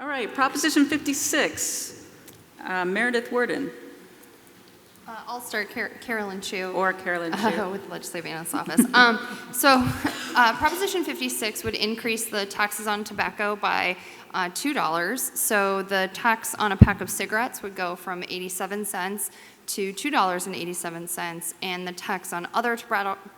All right, Proposition 56, Meredith Worden. I'll start, Carolyn Chu. Or Carolyn Chu. With the Legislative Analyst's Office. Proposition 56 would increase the taxes on tobacco by $2. So the tax on a pack of cigarettes would go from 87 cents to $2.87, and the tax on other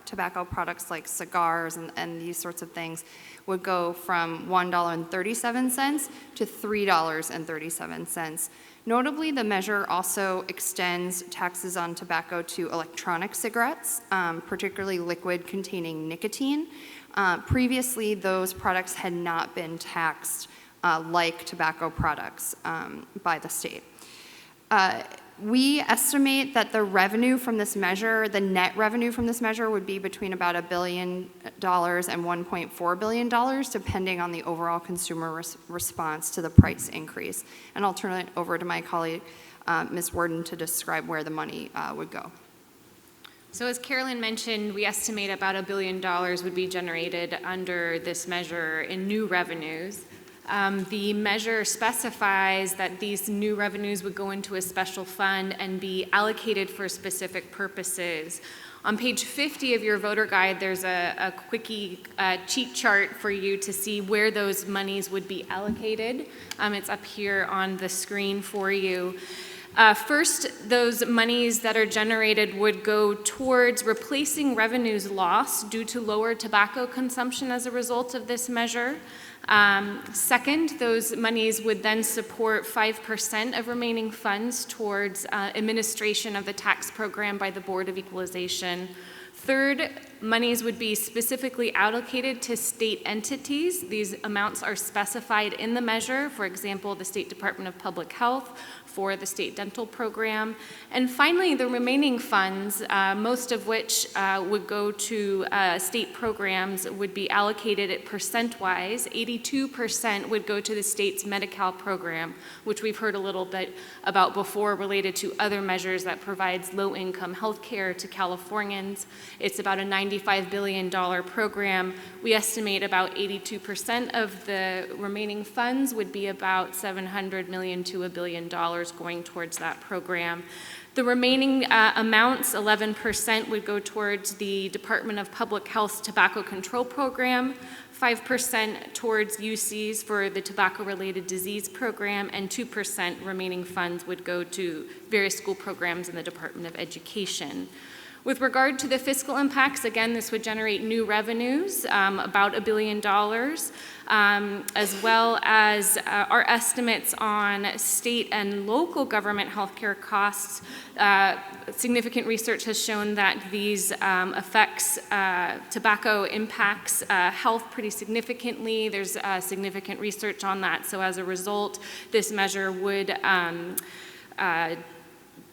tobacco products like cigars and these sorts of things would go from $1.37 to $3.37. Notably, the measure also extends taxes on tobacco to electronic cigarettes, particularly liquid containing nicotine. Previously, those products had not been taxed like tobacco products by the state. We estimate that the revenue from this measure, the net revenue from this measure, would be between about $1 billion and $1.4 billion, depending on the overall consumer response to the price increase. And I'll turn it over to my colleague, Ms. Worden, to describe where the money would go. So as Carolyn mentioned, we estimate about $1 billion would be generated under this measure in new revenues. The measure specifies that these new revenues would go into a special fund and be allocated for specific purposes. On page 50 of your voter guide, there's a quickie cheat chart for you to see where those monies would be allocated. It's up here on the screen for you. First, those monies that are generated would go towards replacing revenues lost due to lower tobacco consumption as a result of this measure. Second, those monies would then support 5% of remaining funds towards administration of the tax program by the Board of Equalization. Third, monies would be specifically allocated to state entities. These amounts are specified in the measure, for example, the State Department of Public Health for the state dental program. And finally, the remaining funds, most of which would go to state programs, would be allocated at percent-wise. 82% would go to the state's Medi-Cal program, which we've heard a little bit about before, related to other measures that provides low-income health care to Californians. It's about a $95 billion program. We estimate about 82% of the remaining funds would be about $700 million to $1 billion going towards that program. The remaining amounts, 11%, would go towards the Department of Public Health's tobacco control program, 5% towards UCs for the tobacco-related disease program, and 2% remaining funds would go to various school programs in the Department of Education. With regard to the fiscal impacts, again, this would generate new revenues, about $1 billion, as well as our estimates on state and local government healthcare costs. Significant research has shown that these tobacco impacts health pretty significantly. There's significant research on that. So as a result, this measure would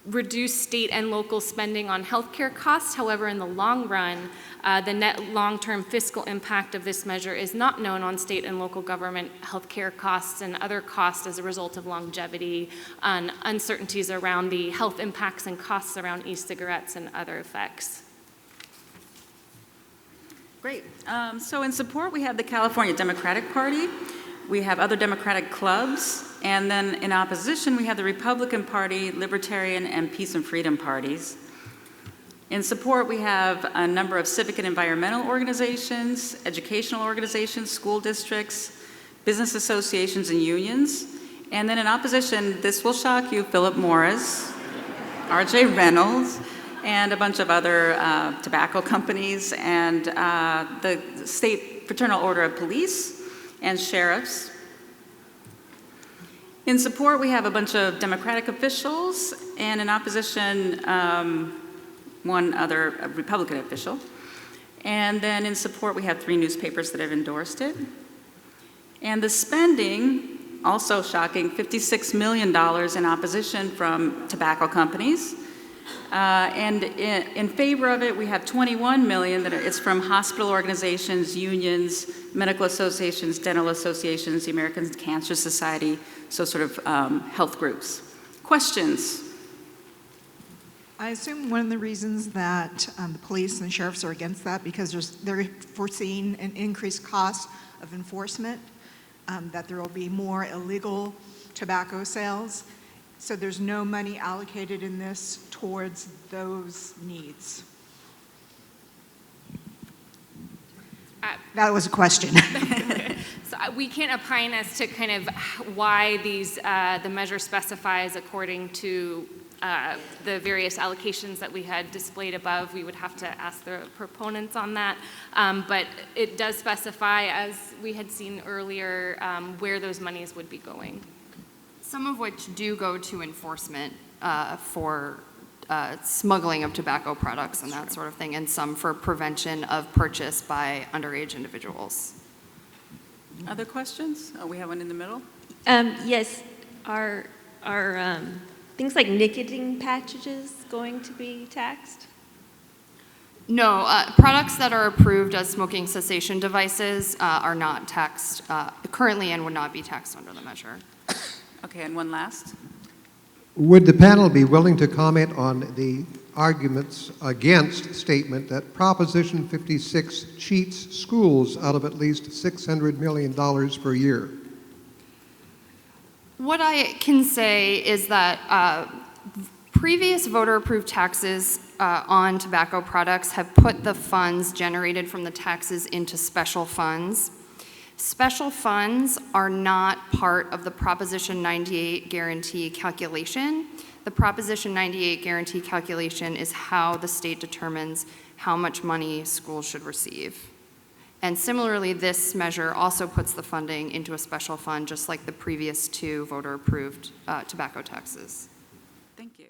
reduce state and local spending on healthcare costs. However, in the long run, the net long-term fiscal impact of this measure is not known on state and local government healthcare costs and other costs as a result of longevity and uncertainties around the health impacts and costs around e-cigarettes and other effects. Great. So in support, we have the California Democratic Party. We have other Democratic clubs. And then in opposition, we have the Republican Party, Libertarian, and Peace and Freedom parties. In support, we have a number of civic and environmental organizations, educational organizations, school districts, business associations, and unions. And then in opposition, this will shock you, Philip Morris, R.J. Reynolds, and a bunch of other tobacco companies, and the State Fraternal Order of Police and sheriffs. In support, we have a bunch of Democratic officials, and in opposition, one other Republican official. And then in support, we have 3 newspapers that have endorsed it. And the spending, also shocking, $56 million in opposition from tobacco companies. And in favor of it, we have $21 million that it's from hospital organizations, unions, medical associations, dental associations, the American Cancer Society, so sort of health groups. Questions? I assume one of the reasons that the police and the sheriffs are against that because they're foreseeing an increased cost of enforcement. that there will be more illegal tobacco sales. So there's no money allocated in this towards those needs. That was a question. So we can't opine as to kind of why the measure specifies according to the various allocations that we had displayed above. We would have to ask the proponents on that. But it does specify, as we had seen earlier, where those monies would be going. Some of which do go to enforcement for smuggling of tobacco products and that sort of thing, and some for prevention of purchase by underage individuals. Other questions? Oh, we have one in the middle. Yes, are things like nicotine patches going to be taxed? No, products that are approved as smoking cessation devices are not taxed currently and would not be taxed under the measure. Okay, and one last. Would the panel be willing to comment on the arguments against statement that Proposition 56 cheats schools out of at least $600 million per year? What I can say is that previous voter-approved taxes on tobacco products have put the funds generated from the taxes into special funds. Special funds are not part of the Proposition 98 guarantee calculation. The Proposition 98 guarantee calculation is how the state determines how much money schools should receive. And similarly, this measure also puts the funding into a special fund, just like the previous two voter-approved tobacco taxes. Thank you.